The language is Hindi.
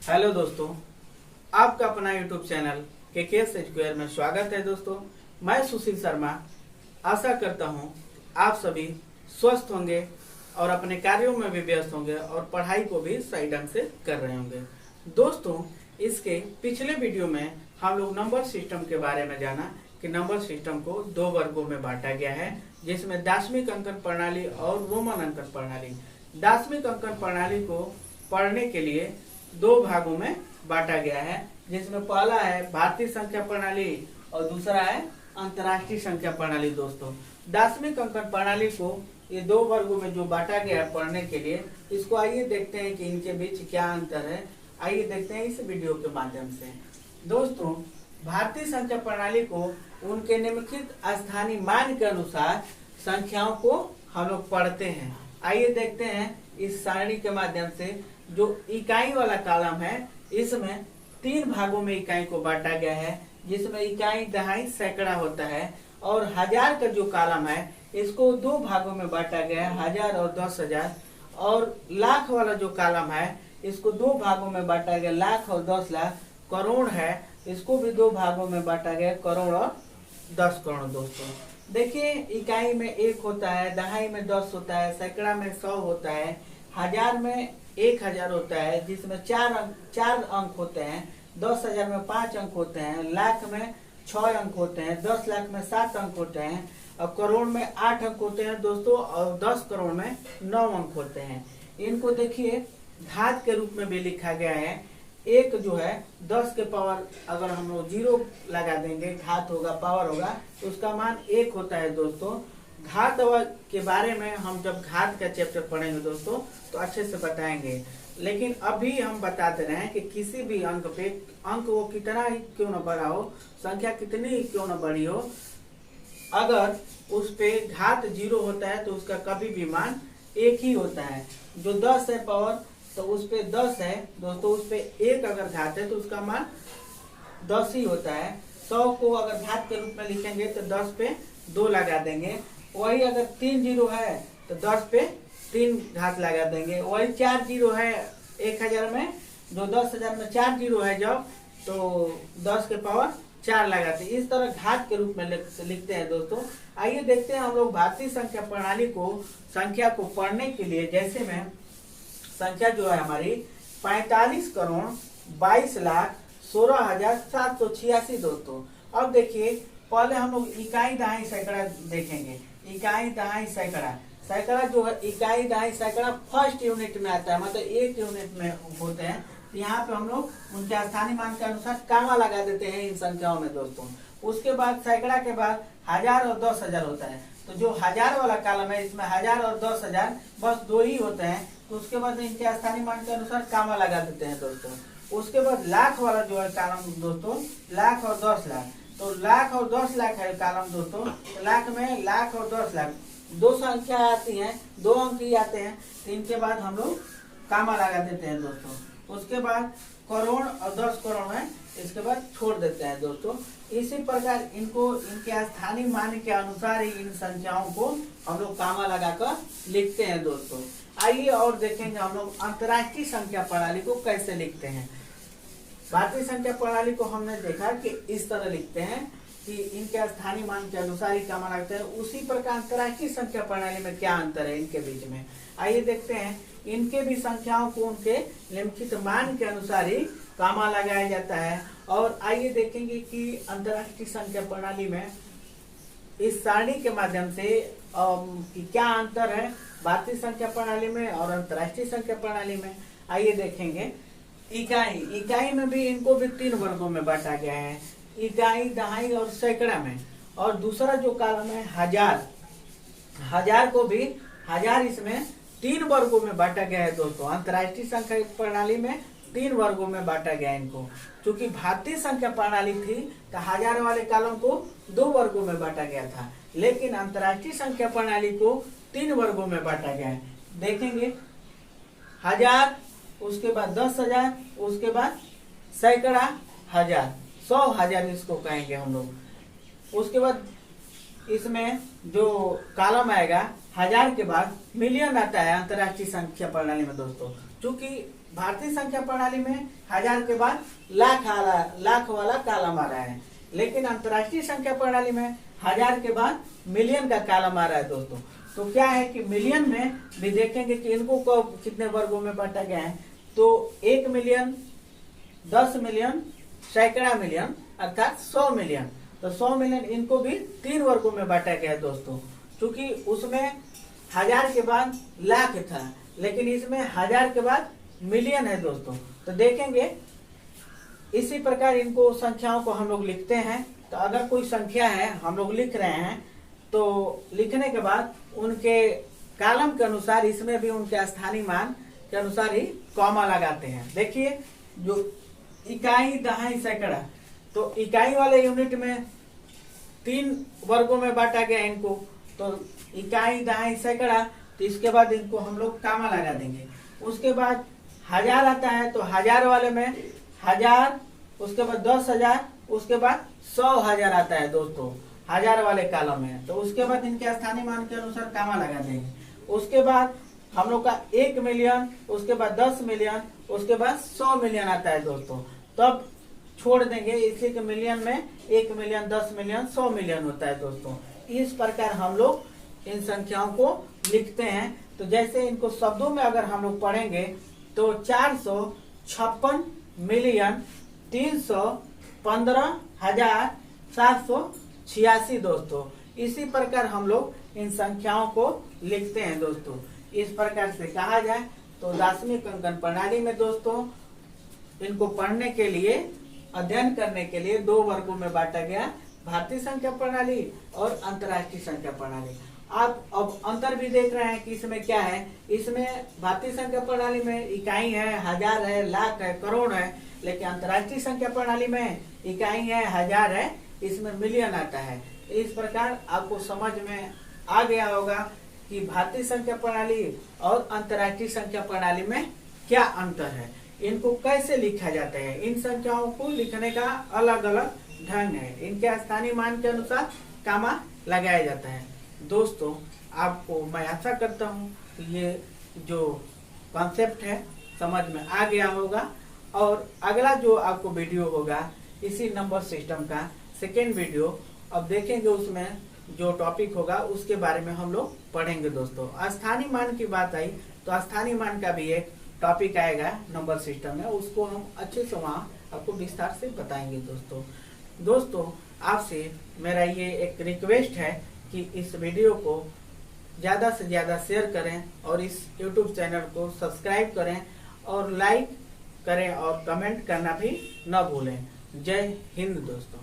हेलो दोस्तों, आपका अपना यूट्यूब चैनल के स्क्वायर में स्वागत है। दोस्तों, मैं सुशील शर्मा आशा करता हूं आप सभी स्वस्थ होंगे और अपने कार्यों में भी व्यस्त होंगे और पढ़ाई को भी सही ढंग से कर रहे होंगे। दोस्तों, इसके पिछले वीडियो में हम लोग नंबर सिस्टम के बारे में जाना कि नंबर सिस्टम को दो वर्गों में बांटा गया है, जिसमें दार्शनिक अंकन प्रणाली और रोमन अंकन प्रणाली। दार्शनिक अंकन प्रणाली को पढ़ने के लिए दो भागों में बांटा गया है, जिसमें पहला है भारतीय संख्या प्रणाली और दूसरा है अंतर्राष्ट्रीय संख्या प्रणाली। दोस्तों, दार्शनिक अंकन प्रणाली को ये दो वर्गों में जो बांटा गया है पढ़ने के लिए, इसको आइए देखते हैं कि इनके बीच क्या अंतर है। आइए देखते हैं इस वीडियो के माध्यम से। दोस्तों, भारतीय संख्या प्रणाली को उनके निम्नलिखित स्थानीय मान के अनुसार संख्याओं को हम लोग पढ़ते हैं। आइए देखते हैं इस सारणी के माध्यम से। जो इकाई वाला कॉलम है, इसमें तीन भागों में इकाई को बांटा गया है, जिसमें इकाई, दहाई, सैकड़ा होता है। और हजार का जो कॉलम है, इसको दो भागों में बांटा गया है, 1000 और 10,000। और लाख वाला जो कॉलम है, इसको दो भागों में बांटा गया, लाख और 10 लाख। करोड़ है, इसको भी दो भागों में बांटा गया, करोड़ और 10 करोड़। दोस्तों देखिए, इकाई में 1 होता है, दहाई में 10 होता है, सैकड़ा में 100 होता है, हजार में 1000 होता है, जिसमें चार अंक होते हैं, 10,000 में 5 अंक होते हैं, लाख में 6 अंक होते हैं, 10 लाख में 7 अंक होते हैं, और करोड़ में 8 अंक होते हैं दोस्तों, और 10 करोड़ में 9 अंक होते हैं। इनको देखिए घात के रूप में भी लिखा गया है। एक जो है 10 के पावर, अगर हम लोग 0 लगा देंगे, घात होगा, पावर होगा, तो उसका मान 1 होता है। दोस्तों, घात के बारे में हम जब घात का चैप्टर पढ़ेंगे दोस्तों तो अच्छे से बताएंगे, लेकिन अभी हम बताते रहे हैं कि किसी भी अंक पे, अंक वो कितना ही क्यों न बड़ा हो, संख्या कितनी ही क्यों न बड़ी हो, अगर उस पे घात 0 होता है तो उसका कभी भी मान 1 ही होता है। जो 10 है पावर, तो उस पे 10 है दोस्तों, उस पे 1 अगर घात है तो उसका मान 10 ही होता है। 100 को अगर घात के रूप में लिखेंगे तो 10 पे 2 लगा देंगे। वही अगर 3 जीरो है तो 10 पे 3 घात लगा देंगे। वही 4 जीरो है 1000 में, जो 10,000 में 4 जीरो है जब, तो 10 के पावर 4 लगाते हैं। इस तरह घात के रूप में लिखते हैं। दोस्तों, आइए देखते हैं हम लोग भारतीय संख्या प्रणाली को, संख्या को पढ़ने के लिए। जैसे में संख्या जो है हमारी 45 करोड़ 22 लाख 16,786 दोस्तों। अब देखिए, पहले हम लोग इकाई, दहाई, सैकड़ा देखेंगे। इकाई, दहाई, सैकड़ा। सैकड़ा जो है, इकाई, दहाई, सैकड़ा फर्स्ट यूनिट में आता है, मतलब 1 यूनिट में होते हैं। यहाँ पे हम लोग उनके स्थानीय मान के अनुसार कामा लगा देते हैं इन संख्याओं में दोस्तों। उसके बाद सैकड़ा के बाद 1000 और 10,000 होता है। तो जो 1000 वाला कॉलम है, इसमें 1000 और 10,000 बस 2 ही होते हैं। तो उसके बाद इनके स्थानीय मान के अनुसार कामा लगा देते हैं दोस्तों। उसके बाद लाख वाला जो है कॉलम दोस्तों, लाख और 10 लाख। तो लाख और 10 लाख है कॉलम दोस्तों। तो लाख में लाख और 10 लाख दो संख्या आती हैं, 2 अंक ही आते हैं, तो इनके बाद हम लोग कामा लगा देते हैं दोस्तों। उसके बाद करोड़ और 10 करोड़ है, इसके बाद छोड़ देते हैं दोस्तों। इसी प्रकार इनको, इनके स्थानीय मान के अनुसार ही इन संख्याओं को हम लोग कामा लगाकर लिखते हैं दोस्तों। आइए और देखेंगे हम लोग अंतर्राष्ट्रीय संख्या प्रणाली को कैसे लिखते हैं। भारतीय संख्या प्रणाली को हमने देखा कि इस तरह लिखते हैं कि इनके स्थानीय मान के अनुसार ही कामा लगते हैं। उसी प्रकार अंतर्राष्ट्रीय संख्या प्रणाली में क्या अंतर है इनके बीच में, आइए देखते हैं। इनके भी संख्याओं को उनके निम्नलिखित मान के अनुसार ही कामा लगाया जाता है। और आइए देखेंगे कि अंतर्राष्ट्रीय संख्या प्रणाली में इस सारणी के माध्यम से कि क्या अंतर है भारतीय संख्या प्रणाली में और अंतर्राष्ट्रीय संख्या प्रणाली में। आइए देखेंगे। इकाई, इकाई में भी इनको भी 3 वर्गों में बांटा गया है, इकाई, दहाई और सैकड़ा में। और दूसरा जो कॉलम है 1000, 1000 को भी 1000 इसमें 3 वर्गों में बांटा गया है दोस्तों। अंतर्राष्ट्रीय संख्या प्रणाली में 3 वर्गों में बांटा गया है इनको। क्योंकि भारतीय संख्या प्रणाली थी तो 1000 वाले कॉलम को 2 वर्गों में बांटा गया था, लेकिन अंतर्राष्ट्रीय संख्या प्रणाली को 3 वर्गों में बांटा गया है। देखेंगे 1000, उसके बाद 10,000, उसके बाद सैकड़ा, 1000, 100,000 इसको कहेंगे हम लोग। उसके बाद इसमें जो कॉलम आएगा 1000 के बाद मिलियन आता है अंतर्राष्ट्रीय संख्या प्रणाली में दोस्तों। चूंकि भारतीय संख्या प्रणाली में 1000 के बाद लाख वाला कालम आ रहा है, लेकिन अंतर्राष्ट्रीय संख्या प्रणाली में 1000 के बाद मिलियन का कालम आ रहा है दोस्तों। तो क्या है कि मिलियन में भी देखेंगे कि इनको कितने वर्गों में बांटा गया है। तो 1 मिलियन, 10 मिलियन, सैकड़ा मिलियन अर्थात 100 मिलियन। तो 100 मिलियन इनको भी 3 वर्गों में बांटा गया है दोस्तों। क्योंकि उसमें 1000 के बाद लाख था, लेकिन इसमें 1000 के बाद मिलियन है दोस्तों। तो देखेंगे इसी प्रकार इनको संख्याओं को हम लोग लिखते हैं। तो अगर कोई संख्या है हम लोग लिख रहे हैं, तो लिखने के बाद उनके कॉलम के अनुसार इसमें भी उनके स्थानीय मान के अनुसार ही कॉमा लगाते हैं। देखिए जो इकाई, दहाई, सैकड़ा, तो इकाई वाले यूनिट में 3 वर्गों में बांटा गया इनको। तो इकाई, दहाई, सैकड़ा, तो इसके बाद इनको हम लोग कॉमा लगा देंगे। उसके बाद 1000 आता है, तो 1000 वाले में 1000, उसके बाद 10,000, उसके बाद 100,000 आता है दोस्तों 1000 वाले कॉलम में। तो उसके बाद इनके स्थानीय मान के अनुसार कॉमा लगा देंगे। उसके बाद हम लोग का 1 मिलियन, उसके बाद 10 मिलियन, उसके बाद 100 मिलियन आता है दोस्तों। तब छोड़ देंगे, इसलिए कि मिलियन में 1 मिलियन, 10 मिलियन, 100 मिलियन होता है दोस्तों। इस प्रकार हम लोग इन संख्याओं को लिखते हैं। तो जैसे इनको शब्दों में अगर हम लोग पढ़ेंगे तो 456 मिलियन 315,786 दोस्तों। इसी प्रकार हम लोग इन संख्याओं को लिखते हैं दोस्तों। इस प्रकार से कहा जाए तो दार्शनिक अंकन प्रणाली में दोस्तों इनको पढ़ने के लिए, अध्ययन करने के लिए 2 वर्गों में बांटा गया, भारतीय संख्या प्रणाली और अंतर्राष्ट्रीय संख्या प्रणाली। आप अब अंतर भी देख रहे हैं कि इसमें क्या है। इसमें भारतीय संख्या प्रणाली में इकाई है, 1000 है, लाख है, करोड़ है, लेकिन अंतर्राष्ट्रीय संख्या प्रणाली में इकाई है, 1000 है, इसमें मिलियन आता है। इस प्रकार आपको समझ में आ गया होगा कि भारतीय संख्या प्रणाली और अंतर्राष्ट्रीय संख्या प्रणाली में क्या अंतर है, इनको कैसे लिखा जाता है। इन संख्याओं को लिखने का अलग अलग ढंग है, इनके स्थानीय मान के अनुसार कॉमा लगाया जाता है। दोस्तों आपको मैं आशा करता हूँ कि ये जो कॉन्सेप्ट है समझ में आ गया होगा। और अगला जो आपको वीडियो होगा इसी नंबर सिस्टम का सेकेंड वीडियो, अब देखेंगे उसमें जो टॉपिक होगा उसके बारे में हम लोग पढ़ेंगे दोस्तों। स्थानीय मान की बात आई तो स्थानीय मान का भी एक टॉपिक आएगा नंबर सिस्टम में, उसको हम अच्छे से वहाँ आपको विस्तार से बताएंगे दोस्तों आपसे मेरा ये एक रिक्वेस्ट है कि इस वीडियो को ज़्यादा से ज़्यादा शेयर करें और इस YouTube चैनल को सब्सक्राइब करें और लाइक करें और कमेंट करना भी न भूलें। जय हिंद दोस्तों।